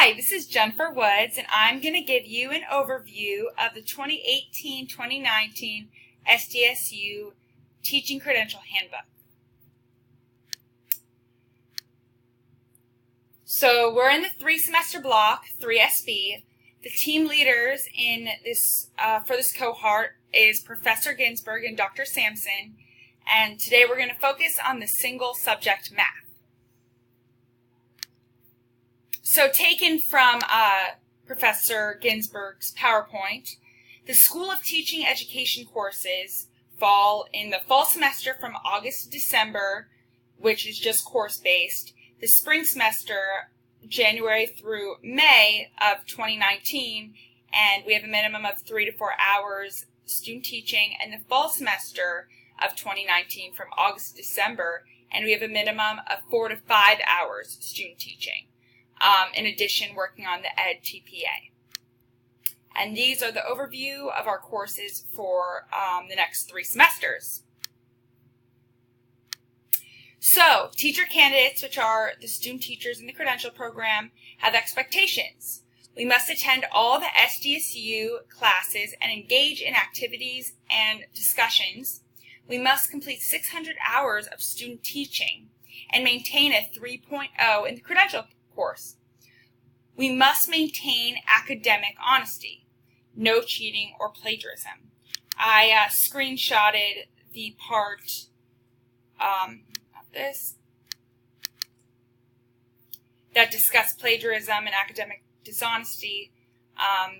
Hi, this is Jennifer Woods, and I'm going to give you an overview of the 2018-2019 SDSU Teaching Credential Handbook. So we're in the 3-semester block, 3SB. The team leaders in this for this cohort is Professor Ginsberg and Dr. Sampson, and today we're going to focus on the single subject math. So taken from Professor Ginsberg's PowerPoint, the School of Teaching Education courses fall in the fall semester from August to December, which is just course-based, the spring semester, January through May of 2019, and we have a minimum of 3 to 4 hours student teaching, and the fall semester of 2019 from August to December, and we have a minimum of 4 to 5 hours student teaching. In addition, working on the Ed TPA. And these are the overview of our courses for the next 3 semesters. So, teacher candidates, which are the student teachers in the credential program, have expectations. We must attend all the SDSU classes and engage in activities and discussions. We must complete 600 hours of student teaching and maintain a 3.0 in the credential course. We must maintain academic honesty, no cheating or plagiarism. I screenshotted the part of this that discussed plagiarism and academic dishonesty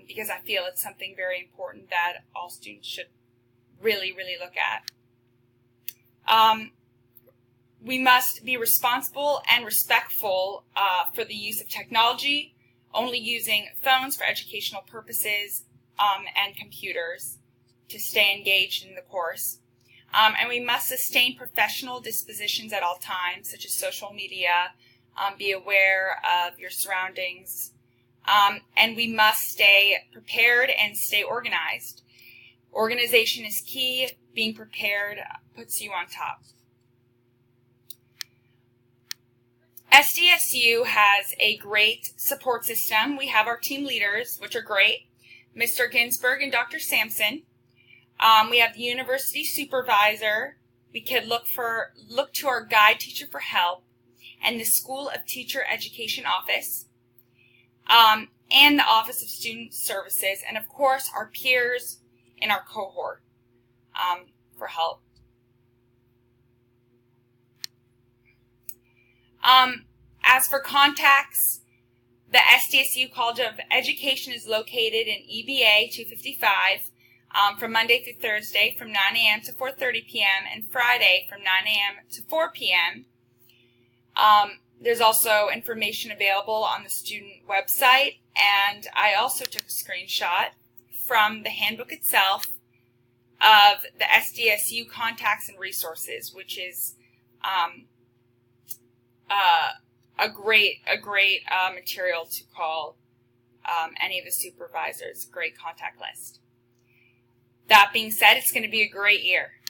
because I feel it's something very important that all students should really look at. We must be responsible and respectful for the use of technology, only using phones for educational purposes and computers to stay engaged in the course. And we must sustain professional dispositions at all times, such as social media, be aware of your surroundings, and we must stay prepared and stay organized. Organization is key. Being prepared puts you on top. SDSU has a great support system. We have our team leaders, which are great, Mr. Ginsberg and Dr. Sampson. We have the university supervisor. We could look to our guide teacher for help, and the School of Teacher Education office, and the Office of Student Services, and of course our peers in our cohort for help. As for contacts, the SDSU College of Education is located in EBA 255 from Monday through Thursday from 9 a.m. to 4:30 p.m. and Friday from 9 a.m. to 4 p.m. There's also information available on the student website, and I also took a screenshot from the handbook itself of the SDSU contacts and resources, which is a great material to call any of the supervisors. Great contact list. That being said, it's going to be a great year.